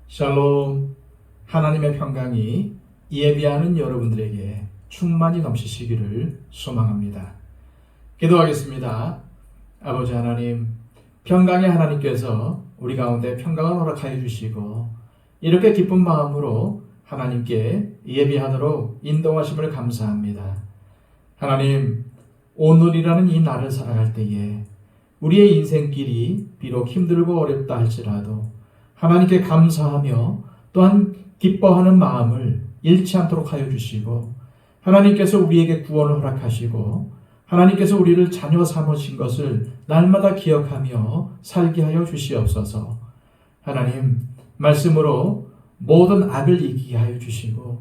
샬롬. 하나님의 평강이 예비하는 여러분들에게 충만히 넘치시기를 소망합니다. 기도하겠습니다. 아버지 하나님, 평강의 하나님께서 우리 가운데 평강을 허락하여 주시고 이렇게 기쁜 마음으로 하나님께 예비하도록 인도하심을 감사합니다. 하나님, 오늘이라는 이 날을 살아갈 때에 우리의 인생길이 비록 힘들고 어렵다 할지라도 하나님께 감사하며 또한 기뻐하는 마음을 잃지 않도록 하여 주시고, 하나님께서 우리에게 구원을 허락하시고 하나님께서 우리를 자녀 삼으신 것을 날마다 기억하며 살게 하여 주시옵소서. 하나님, 말씀으로 모든 악을 이기게 하여 주시고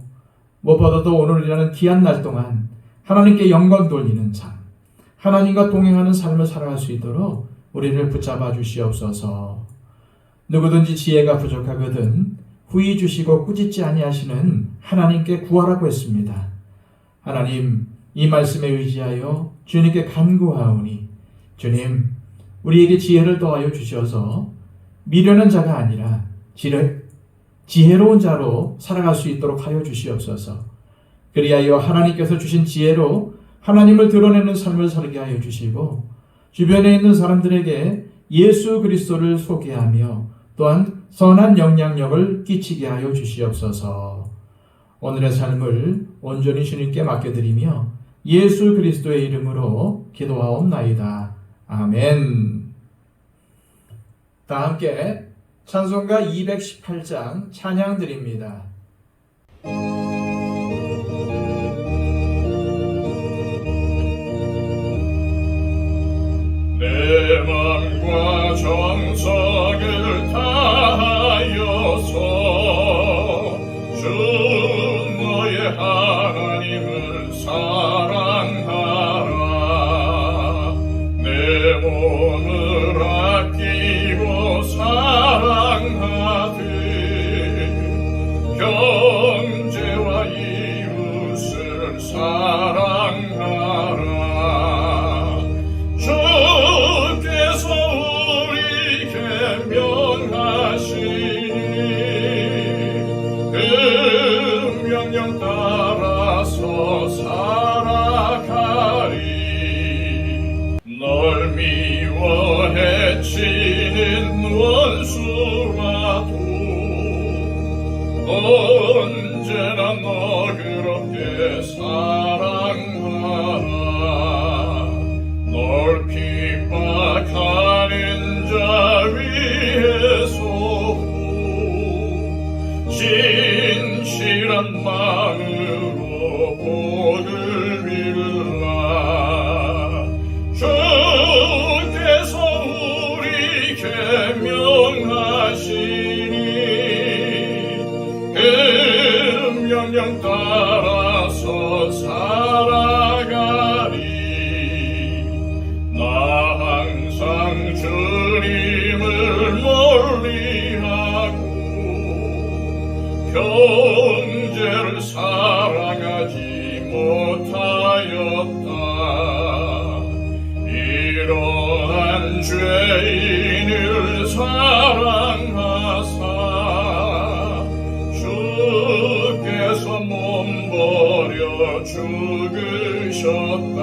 무엇보다도 오늘이라는 귀한 날 동안 하나님께 영광 돌리는 삶, 하나님과 동행하는 삶을 살아갈 수 있도록 우리를 붙잡아 주시옵소서. 누구든지 지혜가 부족하거든 후히 주시고 꾸짖지 아니하시는 하나님께 구하라고 했습니다. 하나님, 이 말씀에 의지하여 주님께 간구하오니 주님, 우리에게 지혜를 더하여 주셔서 미련한 자가 아니라 지혜로운 자로 살아갈 수 있도록 하여 주시옵소서. 그리하여 하나님께서 주신 지혜로 하나님을 드러내는 삶을 살게 하여 주시고 주변에 있는 사람들에게 예수 그리스도를 소개하며 또한 선한 영향력을 끼치게 하여 주시옵소서. 오늘의 삶을 온전히 주님께 맡겨드리며 예수 그리스도의 이름으로 기도하옵나이다. 아멘. 다 함께 찬송가 218장 찬양 드립니다. 내 맘과 정성을 다하여서 주 너의 하나님을 사랑하라. 내 몸을 아끼고 사랑하듯 형제와 이웃을 사랑하라. 주께서 우리에게 명하시니 그 명령 따라서 살아가리. 널 미워 해치는 원수라도 언제나 너그럽게 사랑하라. 널 핍박하는 자 위에서 진실한 마음으로 복을 빌라. 주께서 우리에게 명하시니 그 명령 따라서 살아가리. 항상 주님을 멀리하고 형제를 사랑하지 못하였다. 이러한 죄인을 사랑하사 주께서 몸버려 죽으셨다.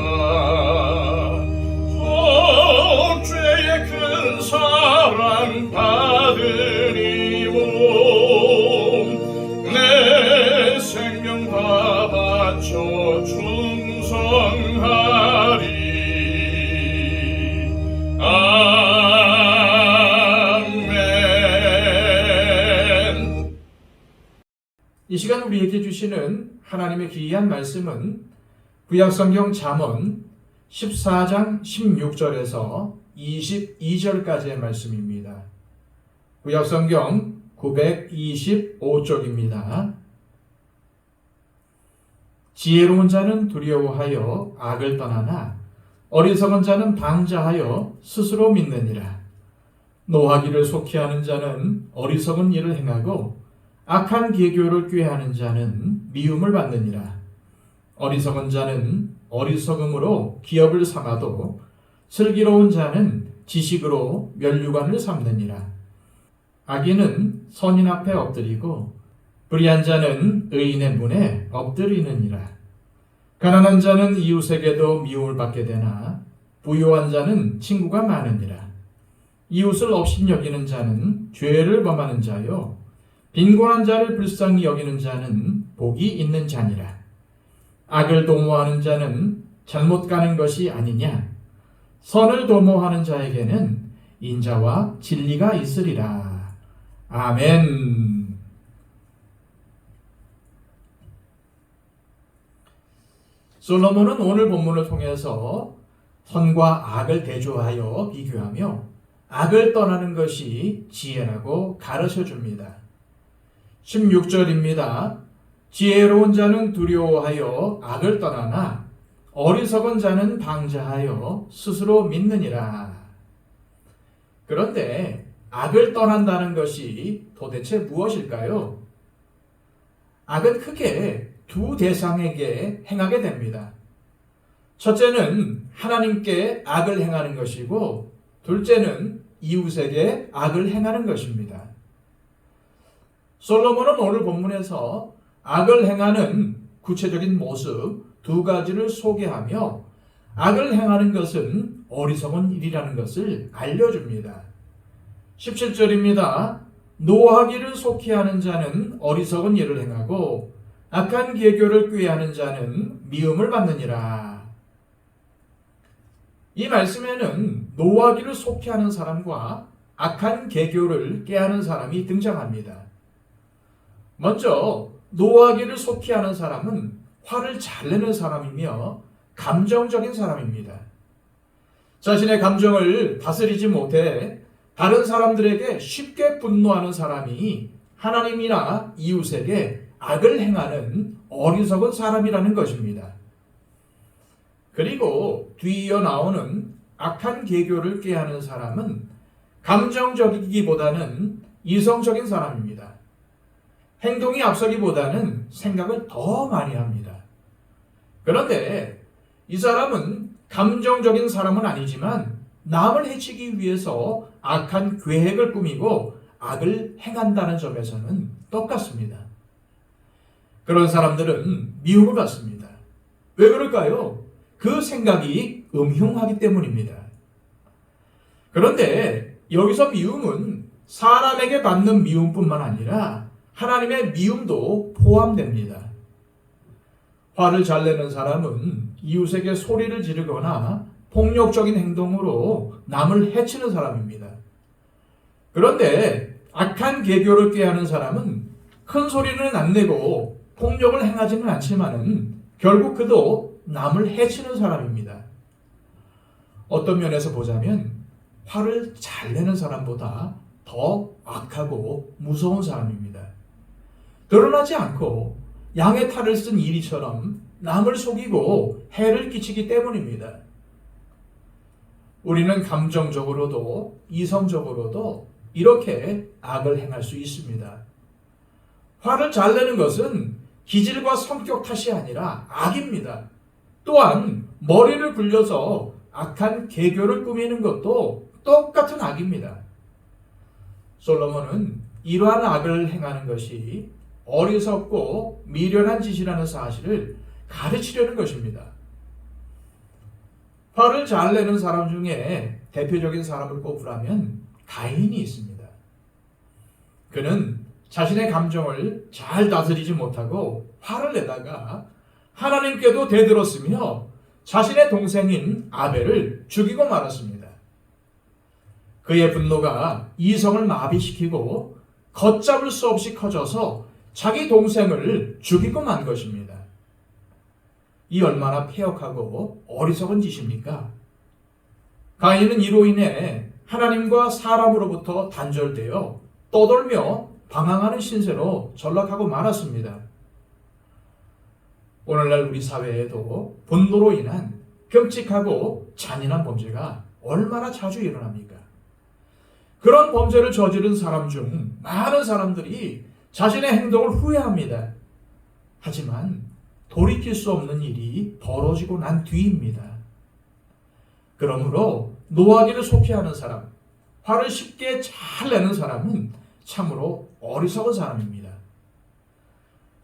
죄의 큰 사랑 받으니 몸 내 생명 다 바쳐 충성하리. 아멘. 이 시간 우리에게 주시는 하나님의 귀한 말씀은 구약성경 잠언 14장 16절에서 22절까지의 말씀입니다. 구약성경 925쪽입니다. 지혜로운 자는 두려워하여 악을 떠나나 어리석은 자는 방자하여 스스로 믿느니라. 노하기를 속히하는 자는 어리석은 일을 행하고 악한 계교를 꾀하는 자는 미움을 받느니라. 어리석은 자는 어리석음으로 기업을 삼아도 슬기로운 자는 지식으로 면류관을 삼느니라. 악인은 선인 앞에 엎드리고 불의한 자는 의인의 문에 엎드리느니라. 가난한 자는 이웃에게도 미움을 받게 되나 부유한 자는 친구가 많으니라. 이웃을 업신여기는 자는 죄를 범하는 자요 빈곤한 자를 불쌍히 여기는 자는 복이 있는 자니라. 악을 도모하는 자는 잘못 가는 것이 아니냐. 선을 도모하는 자에게는 인자와 진리가 있으리라. 아멘. 솔로몬은 오늘 본문을 통해서 선과 악을 대조하여 비교하며 악을 떠나는 것이 지혜라고 가르쳐 줍니다. 16절입니다. 지혜로운 자는 두려워하여 악을 떠나나 어리석은 자는 방자하여 스스로 믿느니라. 그런데 악을 떠난다는 것이 도대체 무엇일까요? 악은 크게 두 대상에게 행하게 됩니다. 첫째는 하나님께 악을 행하는 것이고 둘째는 이웃에게 악을 행하는 것입니다. 솔로몬은 오늘 본문에서 악을 행하는 구체적인 모습 두 가지를 소개하며 악을 행하는 것은 어리석은 일이라는 것을 알려줍니다. 17절입니다. 노하기를 속히하는 자는 어리석은 일을 행하고 악한 계교를 꾀하는 자는 미움을 받느니라. 이 말씀에는 노하기를 속히하는 사람과 악한 계교를 꾀하는 사람이 등장합니다. 먼저 노하기를 속히하는 사람은 화를 잘 내는 사람이며 감정적인 사람입니다. 자신의 감정을 다스리지 못해 다른 사람들에게 쉽게 분노하는 사람이 하나님이나 이웃에게 악을 행하는 어리석은 사람이라는 것입니다. 그리고 뒤이어 나오는 악한 계교를 꾀하는 사람은 감정적이기보다는 이성적인 사람입니다. 행동이 앞서기보다는 생각을 더 많이 합니다. 그런데 이 사람은 감정적인 사람은 아니지만 남을 해치기 위해서 악한 계획을 꾸미고 악을 행한다는 점에서는 똑같습니다. 그런 사람들은 미움을 받습니다. 왜 그럴까요? 그 생각이 음흉하기 때문입니다. 그런데 여기서 미움은 사람에게 받는 미움뿐만 아니라 하나님의 미움도 포함됩니다. 화를 잘 내는 사람은 이웃에게 소리를 지르거나 폭력적인 행동으로 남을 해치는 사람입니다. 그런데 악한 계교를 꾀하는 사람은 큰 소리는 안 내고 폭력을 행하지는 않지만은 결국 그도 남을 해치는 사람입니다. 어떤 면에서 보자면 화를 잘 내는 사람보다 더 악하고 무서운 사람입니다. 드러나지 않고 양의 탈을 쓴 이리처럼 남을 속이고 해를 끼치기 때문입니다. 우리는 감정적으로도 이성적으로도 이렇게 악을 행할 수 있습니다. 화를 잘 내는 것은 기질과 성격 탓이 아니라 악입니다. 또한 머리를 굴려서 악한 계교를 꾸미는 것도 똑같은 악입니다. 솔로몬은 이러한 악을 행하는 것이 어리석고 미련한 짓이라는 사실을 가르치려는 것입니다. 화를 잘 내는 사람 중에 대표적인 사람을 꼽으라면 가인이 있습니다. 그는 자신의 감정을 잘 다스리지 못하고 화를 내다가 하나님께도 대들었으며 자신의 동생인 아벨을 죽이고 말았습니다. 그의 분노가 이성을 마비시키고 걷잡을 수 없이 커져서 자기 동생을 죽이고 만 것입니다. 이 얼마나 폐역하고 어리석은 짓입니까? 가인은 이로 인해 하나님과 사람으로부터 단절되어 떠돌며 방황하는 신세로 전락하고 말았습니다. 오늘날 우리 사회에도 분노로 인한 끔찍하고 잔인한 범죄가 얼마나 자주 일어납니까? 그런 범죄를 저지른 사람 중 많은 사람들이 자신의 행동을 후회합니다. 하지만 돌이킬 수 없는 일이 벌어지고 난 뒤입니다. 그러므로 노하기를 속히 하는 사람, 화를 쉽게 잘 내는 사람은 참으로 어리석은 사람입니다.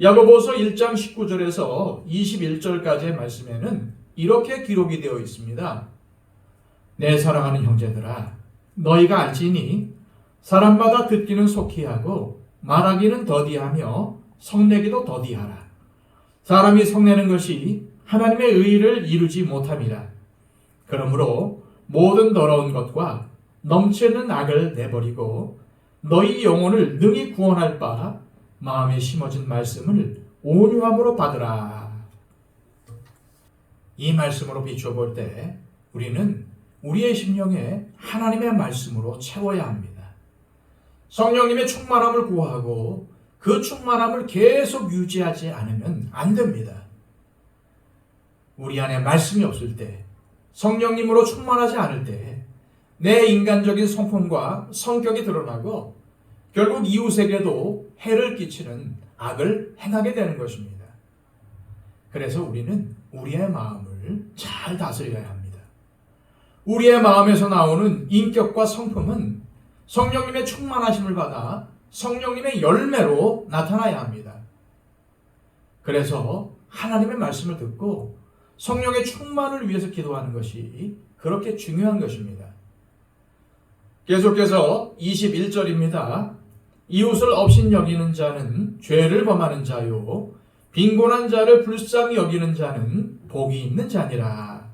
야고보서 1장 19절에서 21절까지의 말씀에는 이렇게 기록이 되어 있습니다. 내 사랑하는 형제들아, 너희가 알지니 사람마다 듣기는 속히 하고 말하기는 더디하며 성내기도 더디하라. 사람이 성내는 것이 하나님의 의를 이루지 못함이라. 그러므로 모든 더러운 것과 넘치는 악을 내버리고 너희 영혼을 능히 구원할 바 마음에 심어진 말씀을 온유함으로 받으라. 이 말씀으로 비춰볼 때 우리는 우리의 심령에 하나님의 말씀으로 채워야 합니다. 성령님의 충만함을 구하고 그 충만함을 계속 유지하지 않으면 안 됩니다. 우리 안에 말씀이 없을 때, 성령님으로 충만하지 않을 때 내 인간적인 성품과 성격이 드러나고 결국 이웃에게도 해를 끼치는 악을 행하게 되는 것입니다. 그래서 우리는 우리의 마음을 잘 다스려야 합니다. 우리의 마음에서 나오는 인격과 성품은 성령님의 충만하심을 받아 성령님의 열매로 나타나야 합니다. 그래서 하나님의 말씀을 듣고 성령의 충만을 위해서 기도하는 것이 그렇게 중요한 것입니다. 계속해서 21절입니다. 이웃을 업신여기는 자는 죄를 범하는 자요 빈곤한 자를 불쌍히 여기는 자는 복이 있는 자니라.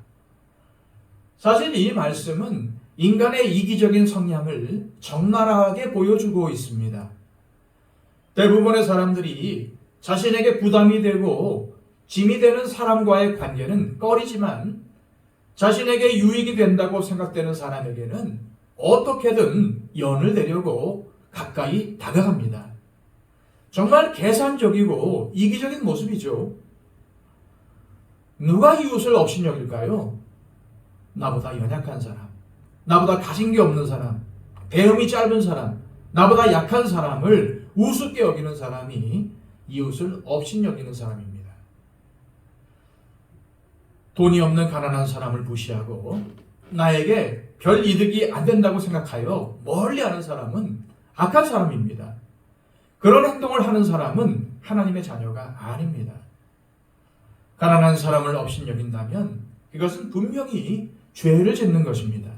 사실 이 말씀은 인간의 이기적인 성향을 적나라하게 보여주고 있습니다. 대부분의 사람들이 자신에게 부담이 되고 짐이 되는 사람과의 관계는 꺼리지만 자신에게 유익이 된다고 생각되는 사람에게는 어떻게든 연을 내려고 가까이 다가갑니다. 정말 계산적이고 이기적인 모습이죠. 누가 이웃을 업신여길까요? 나보다 연약한 사람, 나보다 가진 게 없는 사람, 배움이 짧은 사람, 나보다 약한 사람을 우습게 여기는 사람이 이웃을 업신여기는 사람입니다. 돈이 없는 가난한 사람을 무시하고 나에게 별 이득이 안 된다고 생각하여 멀리하는 사람은 악한 사람입니다. 그런 행동을 하는 사람은 하나님의 자녀가 아닙니다. 가난한 사람을 업신여긴다면 이것은 분명히 죄를 짓는 것입니다.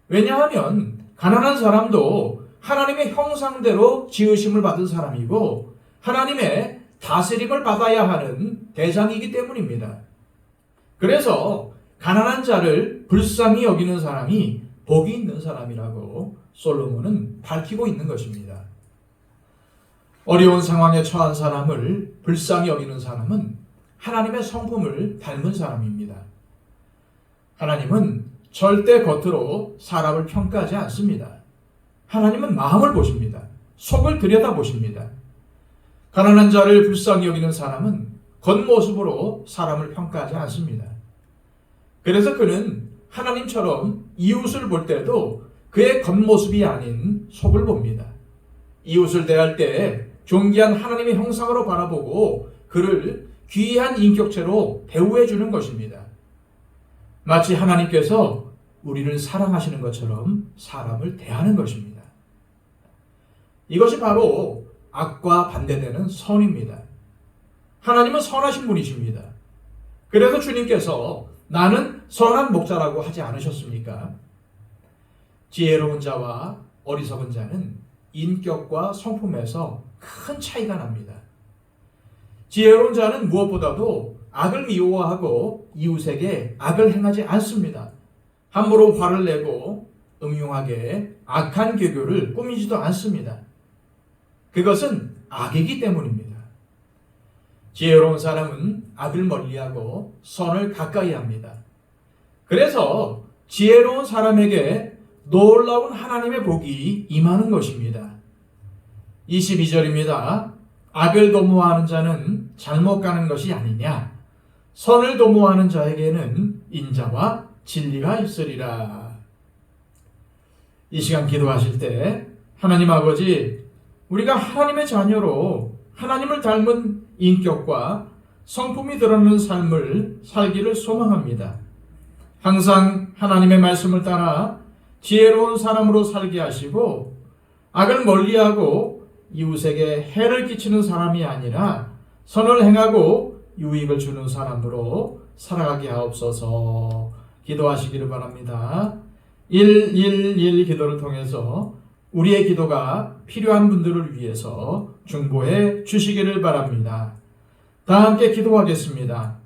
왜냐하면 가난한 사람도 하나님의 형상대로 지으심을 받은 사람이고 하나님의 다스림을 받아야 하는 대상이기 때문입니다. 그래서 가난한 자를 불쌍히 여기는 사람이 복이 있는 사람이라고 솔로몬은 밝히고 있는 것입니다. 어려운 상황에 처한 사람을 불쌍히 여기는 사람은 하나님의 성품을 닮은 사람입니다. 하나님은 절대 겉으로 사람을 평가하지 않습니다. 하나님은 마음을 보십니다. 속을 들여다보십니다. 가난한 자를 불쌍히 여기는 사람은 겉모습으로 사람을 평가하지 않습니다. 그래서 그는 하나님처럼 이웃을 볼 때도 그의 겉모습이 아닌 속을 봅니다. 이웃을 대할 때 존귀한 하나님의 형상으로 바라보고 그를 귀한 인격체로 대우해 주는 것입니다. 마치 하나님께서 우리를 사랑하시는 것처럼 사람을 대하는 것입니다. 이것이 바로 악과 반대되는 선입니다. 하나님은 선하신 분이십니다. 그래서 주님께서 나는 선한 목자라고 하지 않으셨습니까? 지혜로운 자와 어리석은 자는 인격과 성품에서 큰 차이가 납니다. 지혜로운 자는 무엇보다도 악을 미워하고 이웃에게 악을 행하지 않습니다. 함부로 화를 내고 음흉하게 악한 교교를 꾸미지도 않습니다. 그것은 악이기 때문입니다. 지혜로운 사람은 악을 멀리하고 선을 가까이 합니다. 그래서 지혜로운 사람에게 놀라운 하나님의 복이 임하는 것입니다. 22절입니다. 악을 도모하는 자는 잘못 가는 것이 아니냐? 선을 도모하는 자에게는 인자와 진리가 있으리라. 이 시간 기도하실 때 하나님 아버지, 우리가 하나님의 자녀로 하나님을 닮은 인격과 성품이 드러나는 삶을 살기를 소망합니다. 항상 하나님의 말씀을 따라 지혜로운 사람으로 살게 하시고 악을 멀리하고 이웃에게 해를 끼치는 사람이 아니라 선을 행하고 유익을 주는 사람으로 살아가게 하옵소서. 기도하시기를 바랍니다. 111 기도를 통해서 우리의 기도가 필요한 분들을 위해서 중보해 주시기를 바랍니다. 다 함께 기도하겠습니다.